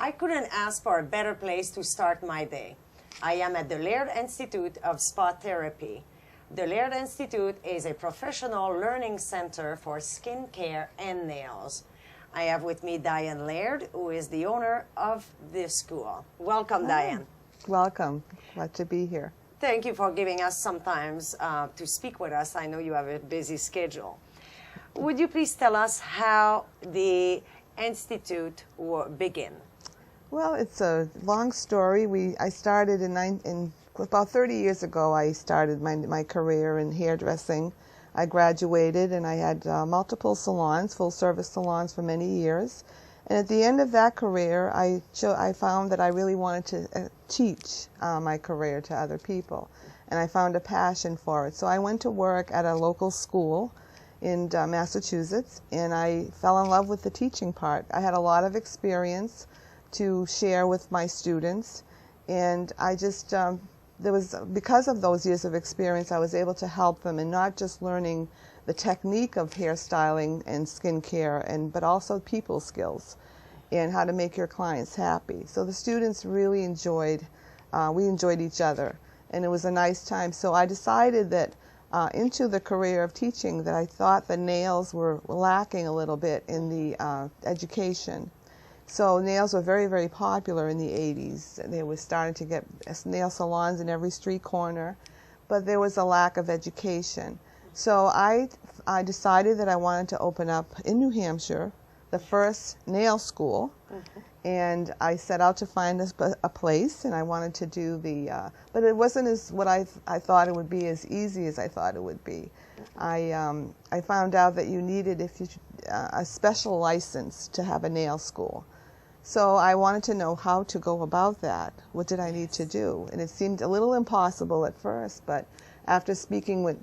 I couldn't ask for a better place to start my day. I am at the Laird Institute of Spa Therapy. The Laird Institute is a professional learning center for skin care and nails. I have with me Diane Laird, who is the owner of this school. Welcome, Diane. Welcome. Glad to be here. Thank you for giving us some time to speak with us. I know you have a busy schedule. Would you please tell us how the Institute began? Well, it's a long story. I started about 30 years ago. I started my career in hairdressing. I graduated and I had multiple salons, full-service salons for many years. And at the end of that career, I found that I really wanted to teach my career to other people. And I found a passion for it. So I went to work at a local school in Massachusetts, and I fell in love with the teaching part. I had a lot of experience to share with my students, and I just, because of those years of experience, I was able to help them in not just learning the technique of hairstyling and skincare, but also people skills and how to make your clients happy. So the students really enjoyed, we enjoyed each other, and it was a nice time. So I decided that into the career of teaching that I thought the nails were lacking a little bit in the education. So nails were very, very popular in the 80s. They were starting to get nail salons in every street corner, but there was a lack of education. So I decided that I wanted to open up in New Hampshire the first nail school, and I set out to find a place, and I wanted to do but it wasn't what I thought it would be, as easy as I thought it would be. I found out that you needed a special license to have a nail school. So I wanted to know how to go about that. What did I need to do? And it seemed a little impossible at first, but after speaking with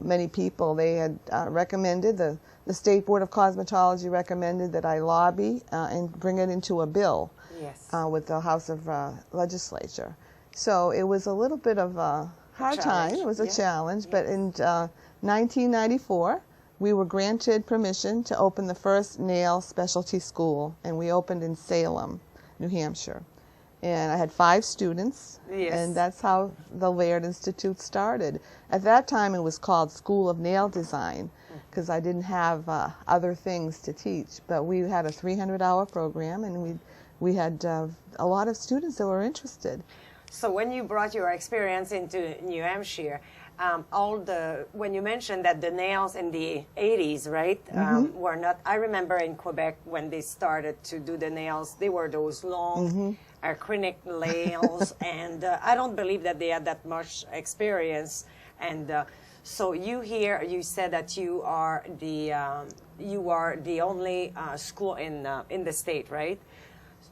many people, they had recommended, the State Board of Cosmetology recommended that I lobby and bring it into a bill with the House of Legislature. So it was a little bit of a hard time. It was a challenge, but in 1994, we were granted permission to open the first nail specialty school, and we opened in Salem, New Hampshire. And I had 5 students, and that's how the Laird Institute started. At that time, it was called School of Nail Design, because I didn't have other things to teach. But we had a 300-hour program, and we had a lot of students that were interested. So when you brought your experience into New Hampshire, when you mentioned that the nails in the 80s, right, were not, I remember in Quebec when they started to do the nails, they were those long acrylic nails, and I don't believe that they had that much experience. And so you said that you are the only school in the state, right?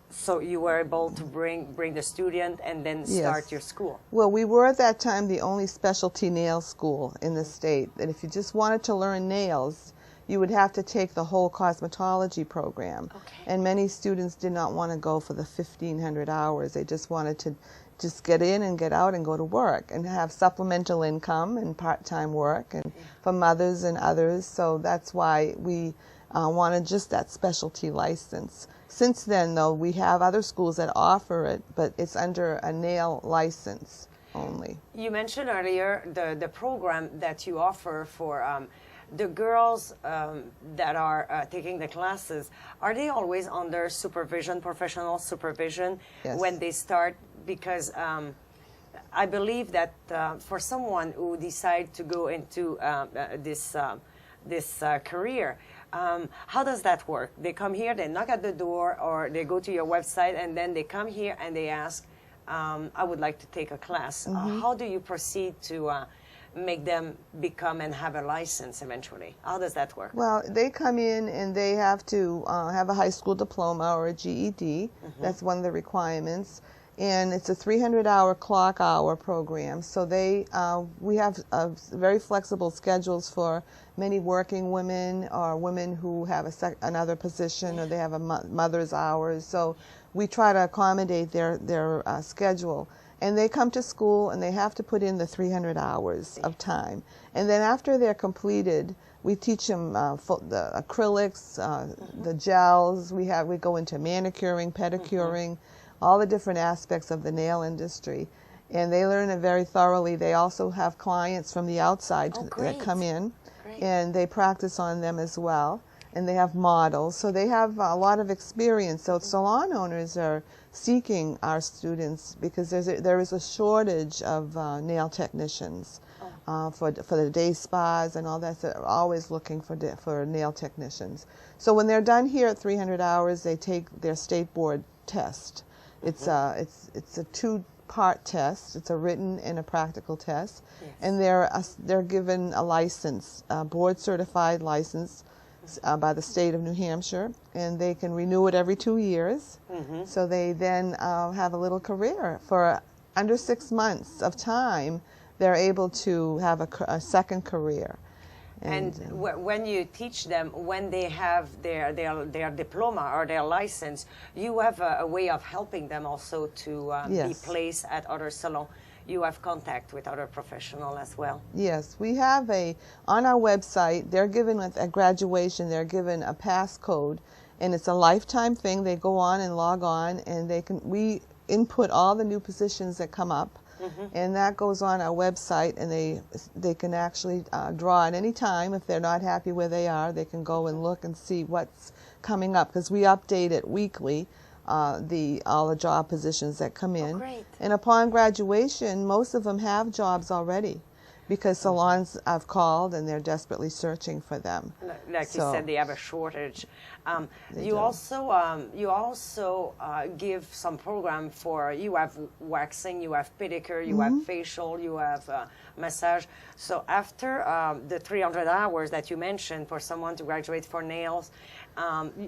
So you were able to bring the student and then start your school. Well, we were at that time the only specialty nail school in the state. And if you just wanted to learn nails, you would have to take the whole cosmetology program. And many students did not want to go for the 1,500 hours. They just wanted to just get in and get out and go to work and have supplemental income and part-time work and for mothers and others. So that's why we wanted just that specialty license. Since then, though, we have other schools that offer it, but it's under a nail license only. You mentioned earlier the program that you offer for the girls that are taking the classes. Are they always under supervision, professional supervision, when they start? Because I believe that for someone who decides to go into this career, how does that work? They come here, they knock at the door, or they go to your website, and then they come here and they ask, I would like to take a class. How do you proceed to make them become and have a license eventually? How does that work? Well, they come in and they have to have a high school diploma or a GED. That's one of the requirements. And it's a 300-hour clock hour program. So we have very flexible schedules for many working women or women who have another position, or they have a mother's hours. So we try to accommodate their schedule. And they come to school and they have to put in the 300 hours of time. And then after they're completed, we teach them the acrylics, the gels. We go into manicuring, pedicuring, all the different aspects of the nail industry. And they learn it very thoroughly. They also have clients from the outside that come in, and they practice on them as well. And they have models, so they have a lot of experience. So salon owners are seeking our students because there is a shortage of nail technicians for the day spas and all that. So they're always looking for nail technicians. So when they're done here at 300 hours, they take their state board test. It's a 2-part test. It's a written and a practical test, and they're given a license, a board certified license. By the state of New Hampshire, and they can renew it every 2 years. So they then have a little career. For under 6 months of time, they're able to have a second career. And when you teach them, when they have their diploma or their license, you have a way of helping them also to be placed at other salons. You have contact with other professionals as well. Yes, we have on our website, they're given at graduation, they're given a passcode, and it's a lifetime thing. They go on and log on, and we input all the new positions that come up, and that goes on our website, and they can actually draw at any time. If they're not happy where they are, they can go and look and see what's coming up, because we update it weekly. All the job positions that come in. And upon graduation, most of them have jobs already because salons have called and they're desperately searching for them. Like you said, they have a shortage. You also give some program for, you have waxing, you have pedicure, you have facial, you have massage. So after the 300 hours that you mentioned for someone to graduate for nails,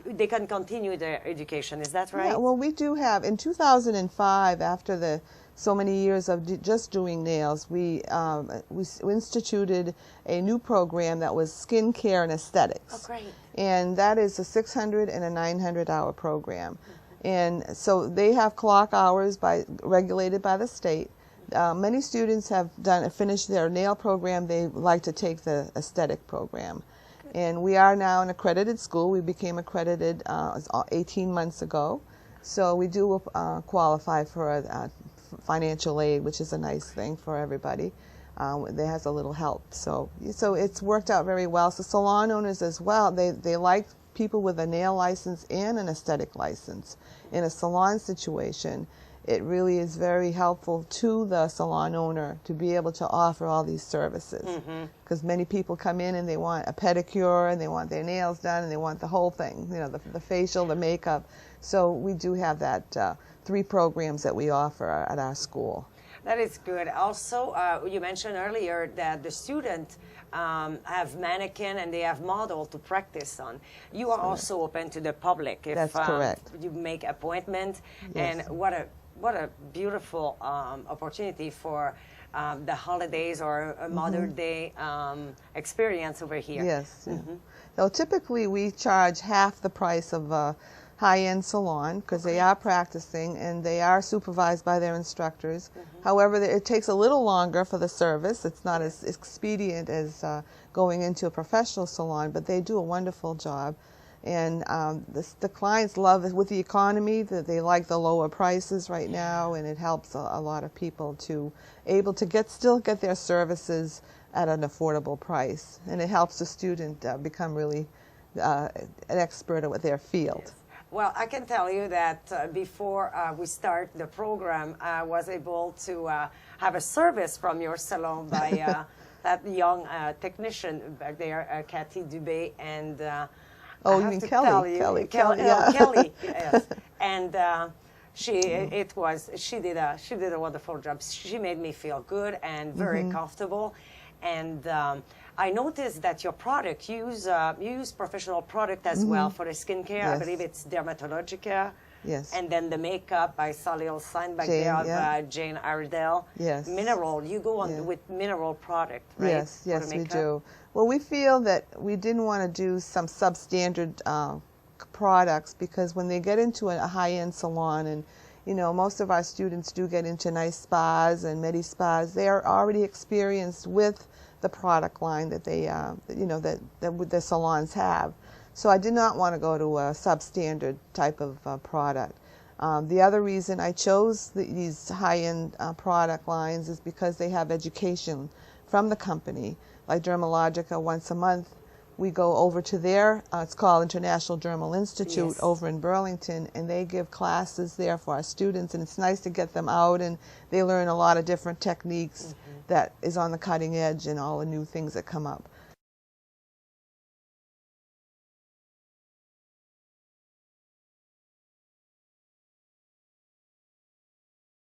they can continue their education. Is that right? Yeah, well, we do have, in 2005, after so many years of just doing nails, we instituted a new program that was skin care and aesthetics. Oh, great. And that is a 600 and a 900-hour program. And so they have clock hours regulated by the state. Many students have finished their nail program. They like to take the aesthetic program. And we are now an accredited school. We became accredited 18 months ago. So we do qualify for financial aid, which is a nice thing for everybody. That has a little help. So it's worked out very well. So salon owners as well, they like people with a nail license and an aesthetic license. In a salon situation, it really is very helpful to the salon owner to be able to offer all these services. Because many people come in and they want a pedicure and they want their nails done and they want the whole thing, the facial, the makeup. So we do have that 3 programs that we offer at our school. That is good. Also, you mentioned earlier that the students have mannequin and they have model to practice on. You are also open to the public. If, That's correct. You make appointments, and what a beautiful opportunity for the holidays or a Mother's Day experience over here. Yes. So typically we charge half the price of a high-end salon because they are practicing and they are supervised by their instructors. However, it takes a little longer for the service. It's not as expedient as going into a professional salon, but they do a wonderful job. And the clients love it with the economy, that they like the lower prices right now, and it helps a lot of people to able to still get their services at an affordable price. And it helps the student become really an expert at their field. Yes. Well, I can tell you that before we start the program, I was able to have a service from your salon by that young technician back there, Cathy Dubé, and oh, you mean Kelly? Kelly, yeah. Kelly, yes. And she did a wonderful job. She made me feel good and very comfortable. And I noticed that your product, you use professional product as well for the skincare. Yes. I believe it's Dermatologica. Yes. And then the makeup, I saw a little sign back there of Jane Iredale. Yes. Mineral, you go on with mineral product, right? Yes, yes, we do. Well, we feel that we didn't want to do some substandard products because when they get into a high-end salon and You know, most of our students do get into nice spas and medi spas. They are already experienced with the product line that they, you know, that the salons have. So I did not want to go to a substandard type of product. The other reason I chose these high-end product lines is because they have education from the company. Like Dermalogica, once a month, we go over to their, it's called International Dermal Institute, Yes. over in Burlington, and they give classes there for our students, and it's nice to get them out, and they learn a lot of different techniques that is on the cutting edge and all the new things that come up.